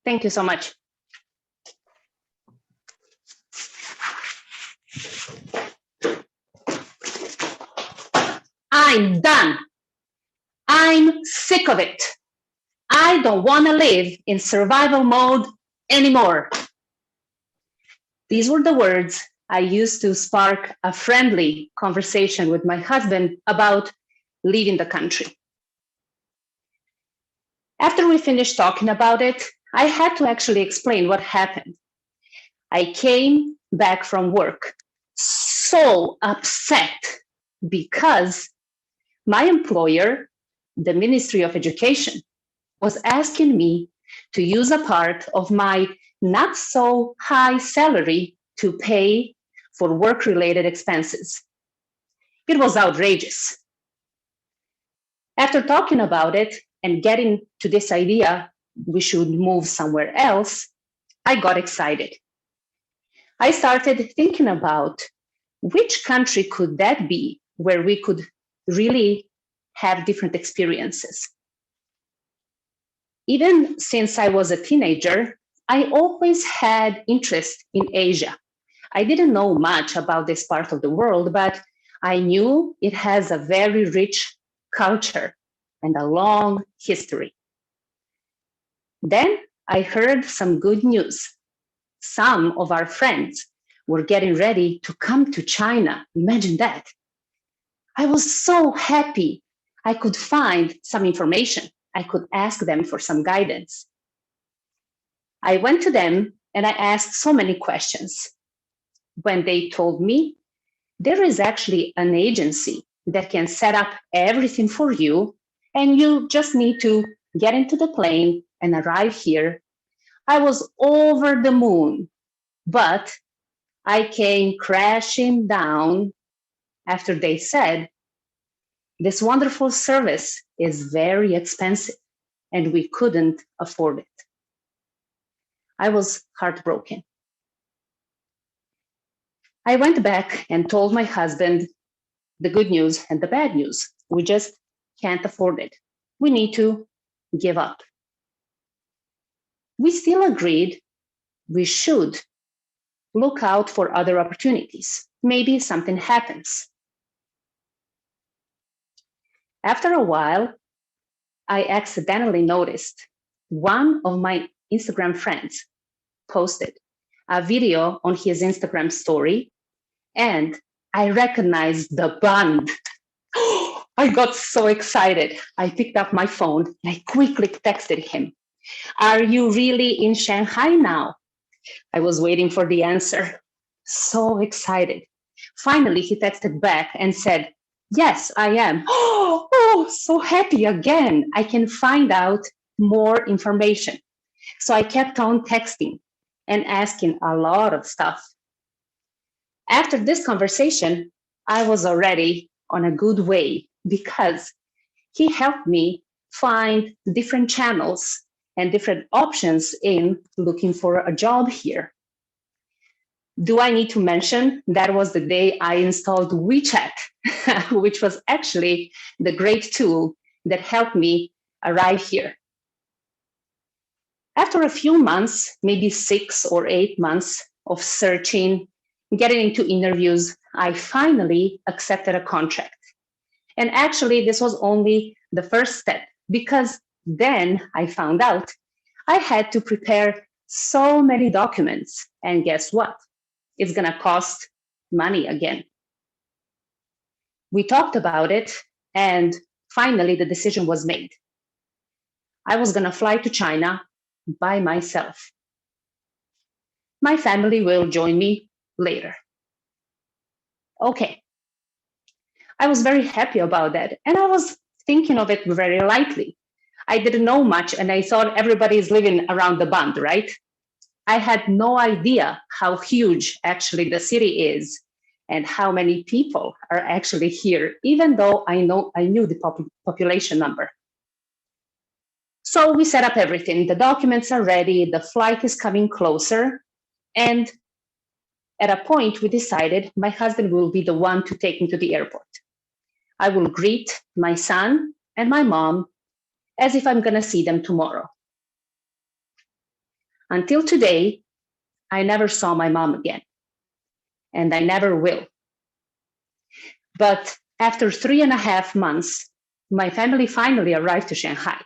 Thank you so much. I'm done. I'm sick of it. I don't want to live in survival mode anymore. These were the words I used to spark a friendly conversation with my husband about leaving the country. After we finished talking about it, I had to actually explain what happened. I came back from work so upset because my employer, the Ministry of Education, was asking me to use a part of my not so high salary to pay for work-related expenses. It was outrageous. After talking about it and getting to this idea we should move somewhere else, I got excited. I started thinking about which country could that be where we could really have different experiences. Even since I was a teenager, I always had interest in Asia. I didn't know much about this part of the world, but I knew it has a very rich culture and a long history. Then I heard some good news. Some of our friends were getting ready to come to China. Imagine that. I was so happy I could find some information. I could ask them for some guidance. I went to them and I asked so many questions. When they told me, there is actually an agency that can set up everything for you, and you just need to get into the plane and arrive here, I was over the moon. But I came crashing down after they said, this wonderful service is very expensive and we couldn't afford it. I was heartbroken. I went back and told my husband the good news and the bad news. We just can't afford it. We need to give up. We still agreed we should look out for other opportunities. Maybe something happens. After a while, I accidentally noticed one of my Instagram friends posted a video on his Instagram story, and I recognized the band. I got so excited. I picked up my phone and I quickly texted him, "Are you really in Shanghai now?" I was waiting for the answer. So excited. Finally, he texted back and said, "Yes, I am." Oh, so happy again. I can find out more information. So I kept on texting and asking a lot of stuff. After this conversation, I was already on a good way because he helped me find different channels and different options in looking for a job here. Do I need to mention that was the day I installed WeChat, which was actually the great tool that helped me arrive here. After a few months, maybe 6 or 8 months of searching, getting into interviews, I finally accepted a contract. And actually, this was only the first step, because then I found out I had to prepare so many documents. And guess what? It's going to cost money again. We talked about it, and finally the decision was made. I was going to fly to China by myself. My family will join me later. Okay. I was very happy about that, and I was thinking of it very lightly. I didn't know much, and I thought everybody is living around the bund, right? I had no idea how huge actually the city is and how many people are actually here, even though I knew the population number. So we set up everything. The documents are ready, the flight is coming closer, and at a point we decided my husband will be the one to take me to the airport. I will greet my son and my mom as if I'm going to see them tomorrow. Until today, I never saw my mom again, and I never will. But after 3.5 months, my family finally arrived to Shanghai,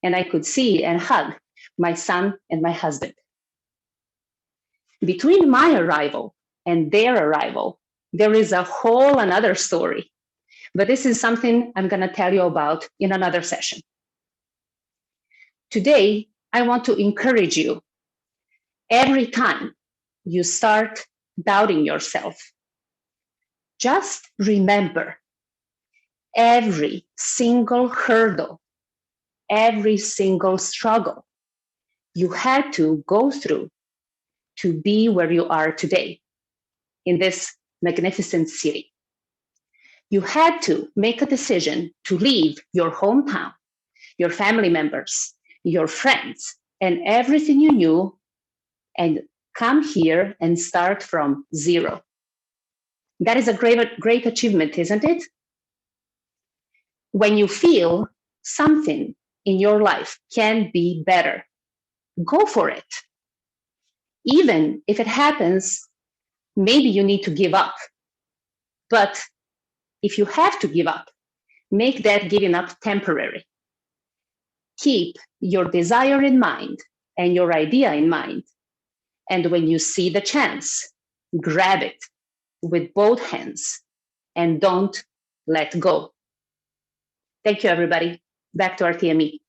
and I could see and hug my son and my husband. Between my arrival and their arrival, there is a whole another story. But this is something I'm going to tell you about in another session. Today, I want to encourage you. Every time you start doubting yourself, just remember every single hurdle, every single struggle you had to go through to be where you are today in this magnificent city. You had to make a decision to leave your hometown, your family members, your friends, and everything you knew, and come here and start from zero. That is a great achievement, isn't it? When you feel something in your life can be better, go for it. Even if it happens, maybe you need to give up. But if you have to give up, make that giving up temporary. Keep your desire in mind and your idea in mind. And when you see the chance, grab it with both hands and don't let go. Thank you, everybody. Back to our TME.